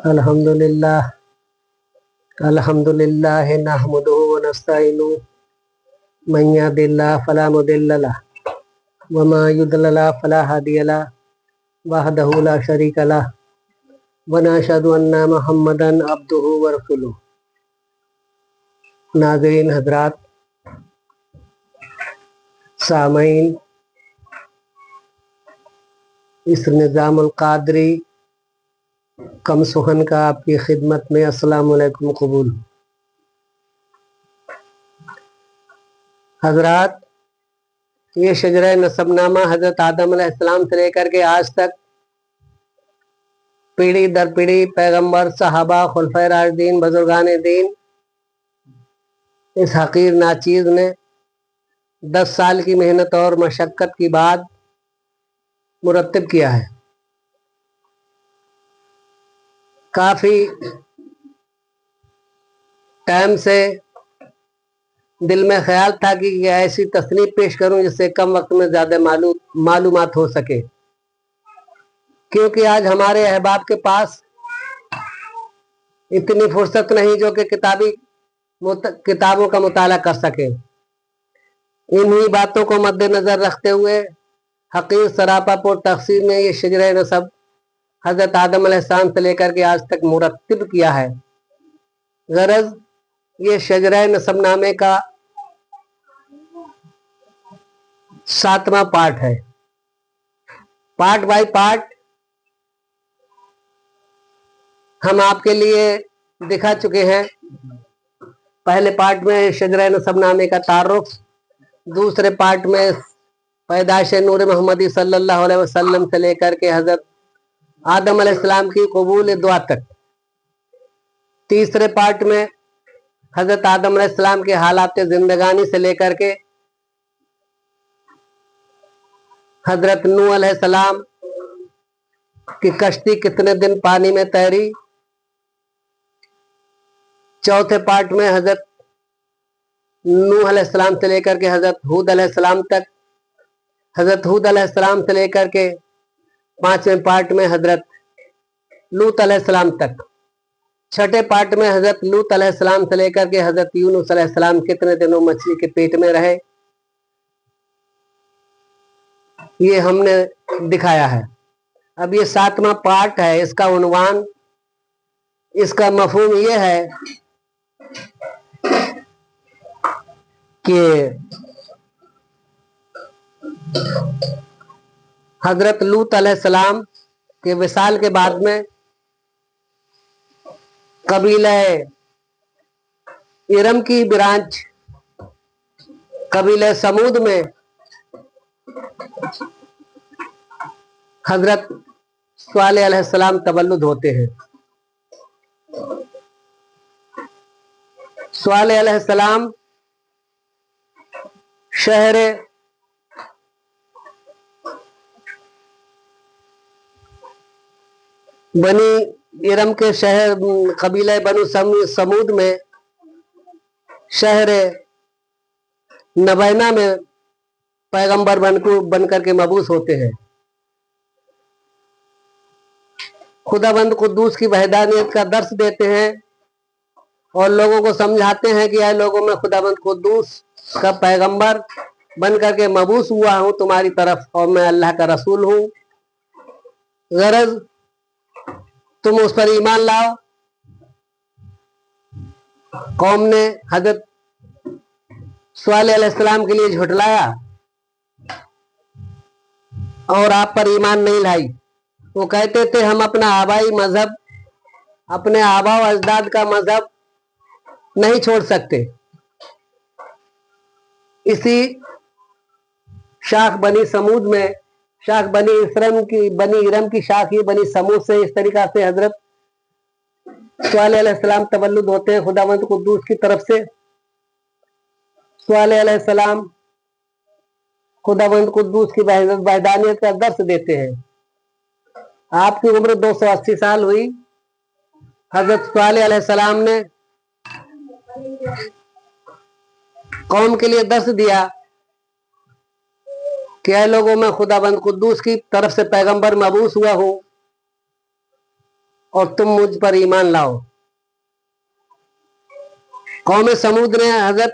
अल्हम्दुलिल्लाह अल्हम्दुलिल्लाह नहमदुहु व नस्तईनुहु मन यहदिल्लाहु फला मुदिल्ल लहु व मा युद्लिल फला हादिय लहु वहदहु ला शरीका लहु व नशहदु अन्ना मुहम्मदन अब्दुहु व रसूलुहु। नाज़रीन हज़रात, सामईन, इस निज़ामुल क़ादरी कम सुखन का आपकी खिदमत में अस्सलामु अलैकुम कबूल। हजरात, ये शजरा नसबनामा हजरत आदम अलैहिस्सलाम से लेकर के आज तक पीढ़ी दर पीढ़ी पैगंबर, सहाबा, खुलफाए राशिदीन, बुजुर्गान दीन, इस हकीर नाचीज ने 10 साल की मेहनत और मशक्क़त के बाद मुरतब किया है। काफ़ी टाइम से दिल में ख्याल था कि ऐसी तसनीफ पेश करूं जिससे कम वक्त में ज़्यादा मालूमात हो सके, क्योंकि आज हमारे अहबाब के पास इतनी फुर्सत नहीं जो कि किताबों का मुताला कर सके। इन्हीं बातों को मद्देनज़र रखते हुए हकीर सरापापुर तफसीर ने ये शजरा नसब हज़रत आदम अलैहिस्सलाम से लेकर के आज तक मुरतब किया है। गरज ये शजरा नसब नामे का 7वां पार्ट है। पार्ट बाय पार्ट हम आपके लिए दिखा चुके हैं। पहले पार्ट में शजरा नसब नामे का तारुफ, दूसरे पार्ट में पैदाइश नूर मोहम्मदी सल्लल्लाहु अलैहि वसल्लम से लेकर के हजरत आदम अलैहिस्सलाम की कबूल दुआ तक, तीसरे पार्ट में हजरत आदम अलैहिस्सलाम के हालात जिंदगानी से लेकर के हजरत नूह अलैहिस्सलाम की कश्ती कितने दिन पानी में तैरी, चौथे पार्ट में हजरत नूह अलैहिस्सलाम से लेकर के हजरत हूद अलैहिस्सलाम तक, हजरत हूद अलैहिस्सलाम से लेकर के 5वें पार्ट में हजरत लूत अलैहिस्सलाम तक, छठे पार्ट में हजरत लूत अलैहिस्सलाम से लेकर के हजरत यूनुस अलैहिस्सलाम कितने दिनों मछली के पेट में रहे, ये हमने दिखाया है। अब ये 7वां पार्ट है। इसका उन्वान, इसका मफहूम ये है कि हजरत लूत अलैहिस्सलाम के विसाल के बाद में कबीला इरम की ब्रांच कबीला समूद में हजरत स्वालेह अलैहिस्सलाम तवल्लुद होते हैं। स्वालेह अलैहिस्सलाम शहर बनी इरम के शहर कबीला बनु समूद में शहर नबैना में पैगंबर बनकर के मबूस होते हैं। खुदाबंद कुद्दूस की वहदानियत का दर्स देते हैं और लोगों को समझाते हैं कि ऐ लोगों में खुदाबंद कुद्दूस का पैगंबर बनकर के मबूस हुआ हूं तुम्हारी तरफ और मैं अल्लाह का रसूल हूं। गरज तुम उस पर ईमान लाओ। कौम ने हजरत स्वालेह अलैहिस्सलाम के लिए झुठलाया और आप पर ईमान नहीं लाई। वो कहते थे हम अपना आबाई मजहब, अपने आबा व अजदाद का मजहब नहीं छोड़ सकते। इसी शाख बनी समूद में, शाख बनी इरम की शाख ये बनी समूद से इस तरीका से हजरत स्वालेह अलैहिस्सलाम तवल्लुद होते हैं खुदावंद कुद्दूस की तरफ से। स्वालेह अलैहिस्सलाम खुदावंद कुद्दूस की वहदानियत का दर्स देते हैं। आपकी उम्र 280 साल हुई। हजरत स्वालेह अलैहिस्सलाम ने कौम के लिए दर्स दिया कि ऐ लोगों में खुदाबंद कुद्दूस की तरफ से पैगंबर मबूस हुआ हूं। और तुम मुझ पर ईमान लाओ। कौम समूद ने हजरत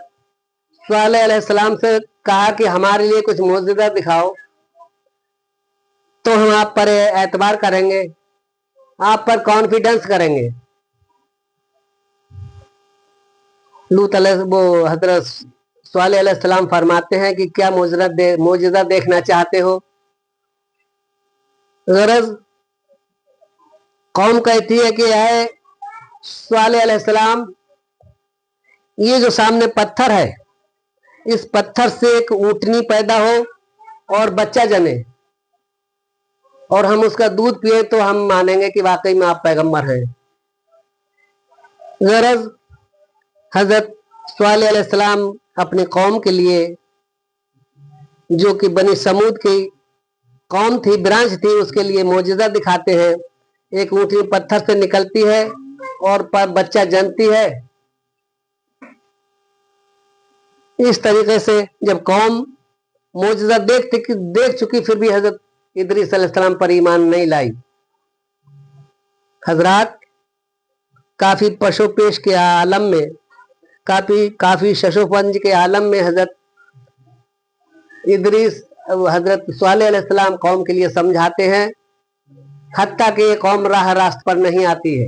सालेह अलैहिस्सलाम से कहा कि हमारे लिए कुछ मोजज़ा दिखाओ तो हम आप पर एतबार करेंगे, आप पर कॉन्फिडेंस करेंगे। वो हजरत सालेह अलैहिस्सलाम फरमाते हैं कि क्या मोजज़ा देखना चाहते हो? गरज कौम कहती है कि है सालेह अलैहिस्सलाम, ये जो सामने पत्थर है, इस पत्थर से एक ऊँटनी पैदा हो और बच्चा जने और हम उसका दूध पिए तो हम मानेंगे कि वाकई में आप पैगंबर हैं। गरज हजरत सालेह अलैहिस्सलाम अपनी कौम के लिए, जो कि बनी समूद की कौम थी, ब्रांच थी, उसके लिए मोजज़ा दिखाते हैं। एक ऊँटनी पत्थर से निकलती है और पर बच्चा जनती है। इस तरीके से जब कौम मोजज़ा देख चुकी, फिर भी हजरत इदरीस अलैहिस्सलाम पर ईमान नहीं लाई। हजरात, काफी पशुपेश के आलम में, काफी शशोपंज के आलम में हजरत इदरीस, हजरत सालेह अलैहिस्सलाम कौम के लिए समझाते हैं, हत्ता कि ये कौम राह रास्त पर नहीं आती है।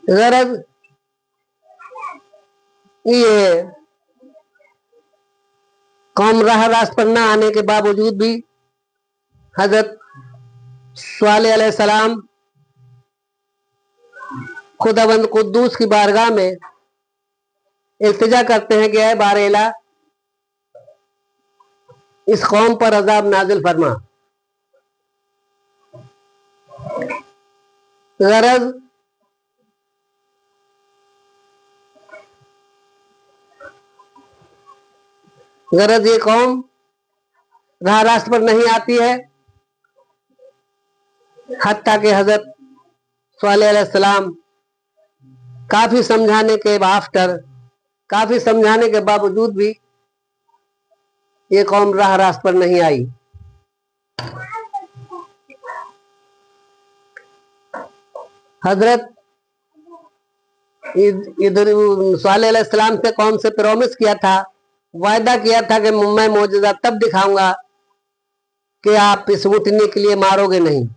गरज ये कौम राह रास्त पर ना आने के बावजूद भी हजरत सालेह अलैहिस्सलाम खुदावंद कुद्दूस की बारगाह में इल्तिजा करते हैं कि ऐ बारेला, इस कौम पर अजाब नाजिल फरमा। गरज ये कौम राह रास्त पर नहीं आती है, हत्ता कि हजरत सालेह अलैहिस्सलाम काफी समझाने के बावजूद भी ये कौम राह रास्त पर नहीं आई। हजरत इधर सालेह अलैहिस्सलाम से कौम से प्रॉमिस किया था, वायदा किया था कि मैं मोजज़ा तब दिखाऊंगा कि आप इस ऊँटनी के लिए मारोगे नहीं।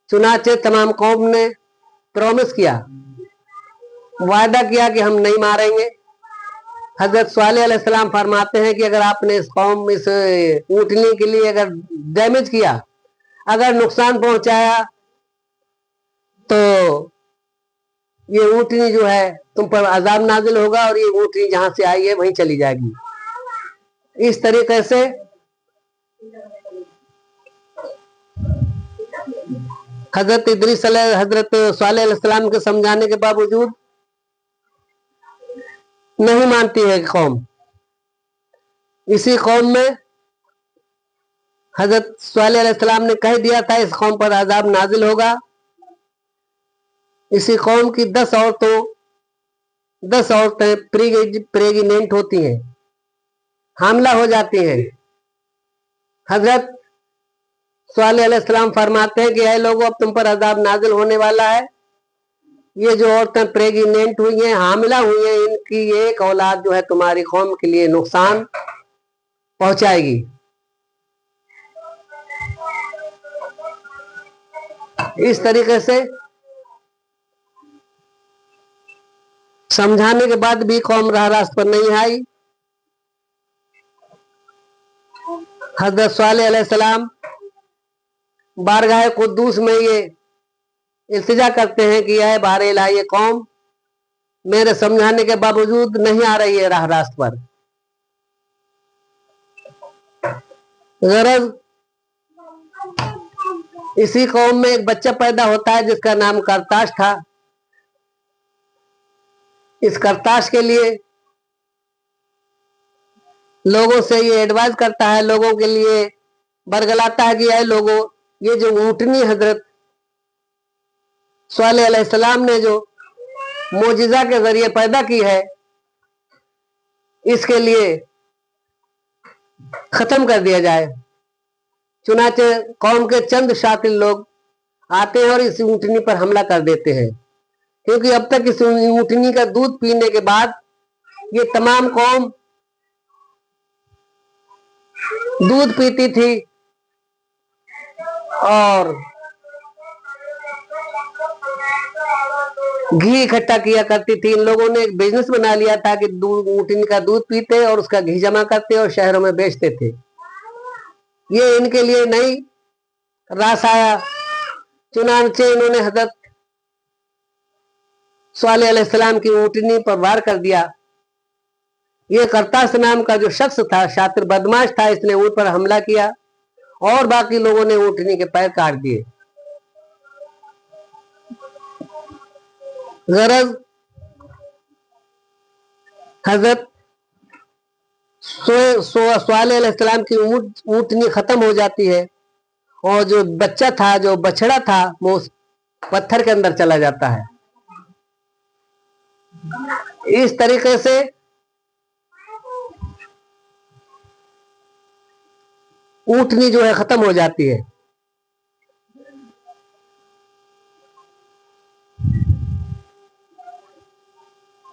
चुनाचे तमाम कौम ने प्रॉमिस किया, वायदा किया कि हम नहीं मारेंगे। हजरत सालेह अलैहिस्सलाम फरमाते हैं कि अगर आपने इस ऊँटनी के लिए अगर डैमेज किया, अगर नुकसान पहुंचाया, तो ये ऊँटनी जो है तुम पर अजाब नाजिल होगा और ये ऊँटनी जहां से आई है वहीं चली जाएगी। इस तरीके से हजरत सालेह अलैहिस्सलाम के समझाने के बावजूद नहीं मानती है कौम। इसी कौम में हजरत सालेह अलैहिस्सलाम ने कह दिया था इस कौम पर अजाब नाजिल होगा। इसी कौम की 10 औरतें प्रेग्नेंट होती हैं, हामला हो जाती हैं। हजरत सालेह अलैहिस्सलाम फरमाते हैं कि ऐ लोगों, अब तुम पर अजाब नाजिल होने वाला है। ये जो औरतें प्रेग्नेंट हुई हैं, हामिला हुई हैं, इनकी एक औलाद जो है तुम्हारी कौम के लिए नुकसान पहुंचाएगी। इस तरीके से समझाने के बाद भी कौम राह रास्त पर नहीं आई। हजरत सालेह अलैहिस्सलाम बारगाह कुद्दूस में ये इल्तिजा करते हैं कि यह बारेला, ये कौम मेरे समझाने के बावजूद नहीं आ रही है राह रास्त पर। गरज इसी कौम में एक बच्चा पैदा होता है जिसका नाम करताश था। इस करताश के लिए लोगों से ये एडवाइस करता है, लोगों के लिए बरगलाता है कि ऐ लोगों, ये जो ऊँटनी हजरत सालेह अलैहिस्सलाम ने जो मोजिजा के जरिए पैदा की है, इसके लिए खत्म कर दिया जाए। चुनाचे कौम के चंद शातिर लोग आते हैं और इस ऊँटनी पर हमला कर देते हैं, क्योंकि अब तक इस ऊँटनी का दूध पीने के बाद ये तमाम कौम दूध पीती थी और घी इकट्ठा किया करती थी। इन लोगों ने एक बिजनेस बना लिया था कि ऊँटनी का दूध पीते और उसका घी जमा करते और शहरों में बेचते थे। ये इनके लिए नई रास आया। चुनांचे इन्होंने हजरत सालेह अलैहिस्सलाम की ऊँटनी पर वार कर दिया। ये करतास नाम का जो शख्स था, शातिर बदमाश था, इसने ऊँट पर हमला किया और बाकी लोगों ने ऊँटनी के पैर काट दिए। गरज हजरत सालेह अलैहिस्सलाम की ऊँटनी खत्म हो जाती है और जो बच्चा था, जो बछड़ा था, वो उस पत्थर के अंदर चला जाता है। इस तरीके से ऊँटनी जो है खत्म हो जाती है।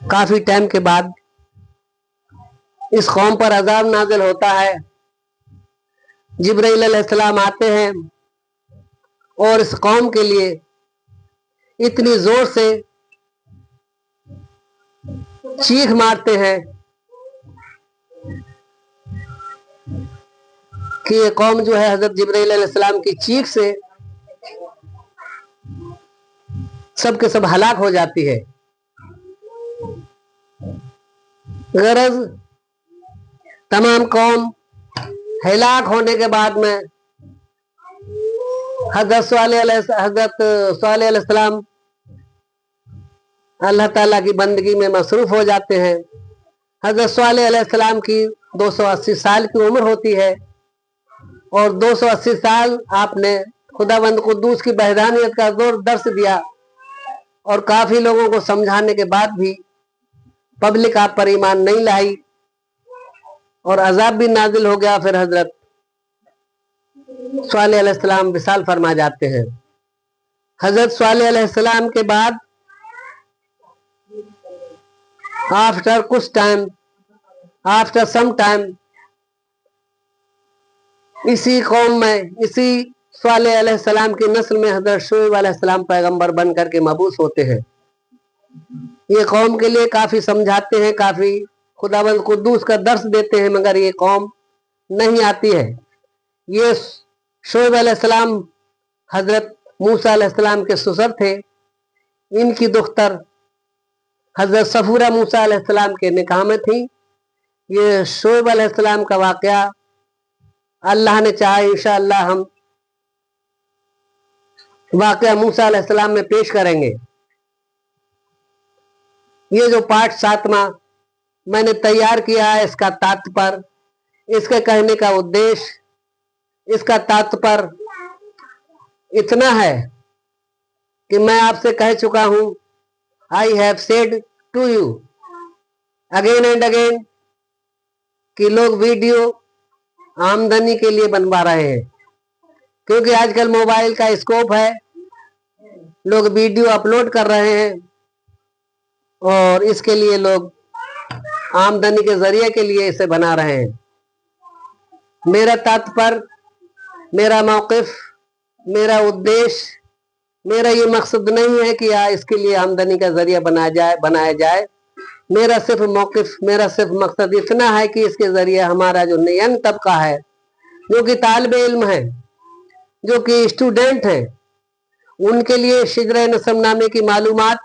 काफी टाइम के बाद इस कौम पर अजाब नाजिल होता है। जिब्राइल अलैहिस्सलाम आते हैं और इस कौम के लिए इतनी जोर से चीख मारते हैं कि ये कौम जो है हजरत जिब्राइल अलैहिस्सलाम की चीख से सब के सब हलाक हो जाती है। गरज तमाम कौम हलाक होने के बाद में हजरत सालेह अलैहिस्सलाम अल्लाह ताला की बंदगी में मसरूफ हो जाते हैं। हजरत सालेह अलैहिस्सलाम की 280 साल की उम्र होती है और 280 साल आपने खुदावंद कुद्दूस की बहदानियत का दर्स दिया और काफी लोगों को समझाने के बाद भी पब्लिक आप पर ईमान नहीं लाई और अजाब भी नाजिल हो गया। फिर हजरत सालेह अलैहिस्सलाम विसाल फरमा जाते हैं। हजरत सालेह अलैहिस्सलाम के बाद आफ्टर सम टाइम इसी कौम में, इसी सालेह अलैहिस्सलाम की नस्ल में हजरत शुएब अलैहिस्सलाम पैगंबर बन करके मबूस होते हैं। ये कौम के लिए काफी समझाते हैं, काफी खुदावंद कुद्दूस का दर्स देते हैं, मगर ये कौम नहीं आती है। ये शुएब अलैहिस्सलाम हजरत मूसा अलैहिस्सलाम के ससुर थे। इनकी दुख्तर हजरत सफूरा मूसा अलैहिस्सलाम के निकाह में थी। ये शुएब अलैहिस्सलाम का वाकया अल्लाह ने चाहा इंशाअल्लाह हम वाकया मूसा अलैहिस्सलाम में पेश करेंगे। ये जो पाठ 7वां मैंने तैयार किया है, इसका तात्पर्य, इसके कहने का उद्देश्य, इसका तात्पर्य इतना है कि मैं आपसे कह चुका हूं, I have said to you again and again, कि लोग वीडियो आमदनी के लिए बनवा रहे हैं, क्योंकि आजकल मोबाइल का स्कोप है। लोग वीडियो अपलोड कर रहे हैं और इसके लिए लोग आमदनी के जरिए के लिए इसे बना रहे हैं। मेरा तात्पर्य, मेरा मौक़िफ़, मेरा उद्देश्य, मेरा ये मकसद नहीं है कि इसके लिए आमदनी का जरिया बनाया जाए। मेरा सिर्फ मौक़िफ़, मेरा सिर्फ मकसद इतना है कि इसके जरिए हमारा जो यंग तबका है, जो कि तालिब इल्म है, जो कि स्टूडेंट हैं, उनके लिए शिजर नसब नामे की मालूमात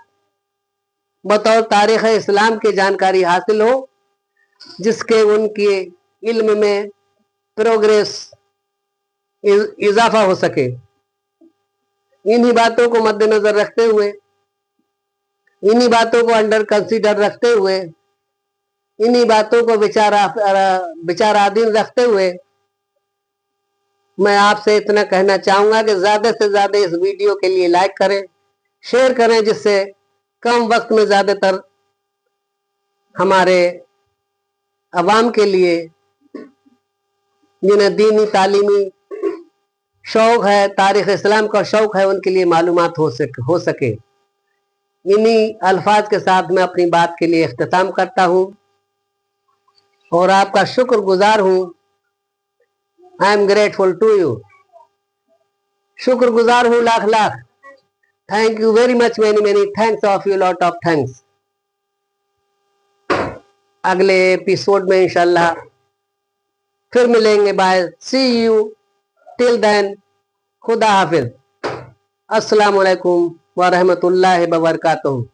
बतौर तारीख़ इस्लाम की जानकारी हासिल हो, जिसके उनके इल्म में प्रोग्रेस, इजाफा हो सके। इन्हीं बातों को मद्देनजर रखते हुए, इन्हीं बातों को अंडर कंसीडर रखते हुए, इन्हीं बातों को विचाराधीन रखते हुए मैं आपसे इतना कहना चाहूंगा कि ज्यादा से ज्यादा इस वीडियो के लिए लाइक करें, शेयर करें, जिससे कम वक्त में ज्यादातर हमारे अवाम के लिए, जिन्हें दीनी तालीमी शौक है, तारीख इस्लाम का शौक है, उनके लिए मालूमात हो सके। इन्हीं अल्फाज के साथ मैं अपनी बात के लिए इख्तिताम करता हूँ और आपका शुक्रगुजार हूँ। I am grateful to you. शुक्रगुजार हूँ lakh lakh. Thank you very much, many thanks of you, lot of thanks. अगले एपिसोड में इंशाल्लाह फिर मिलेंगे। Bye, see you, till then, खुदा हाफिज। अस्सलाम वालेकुम व रहमतुल्लाहि व बरकातहू।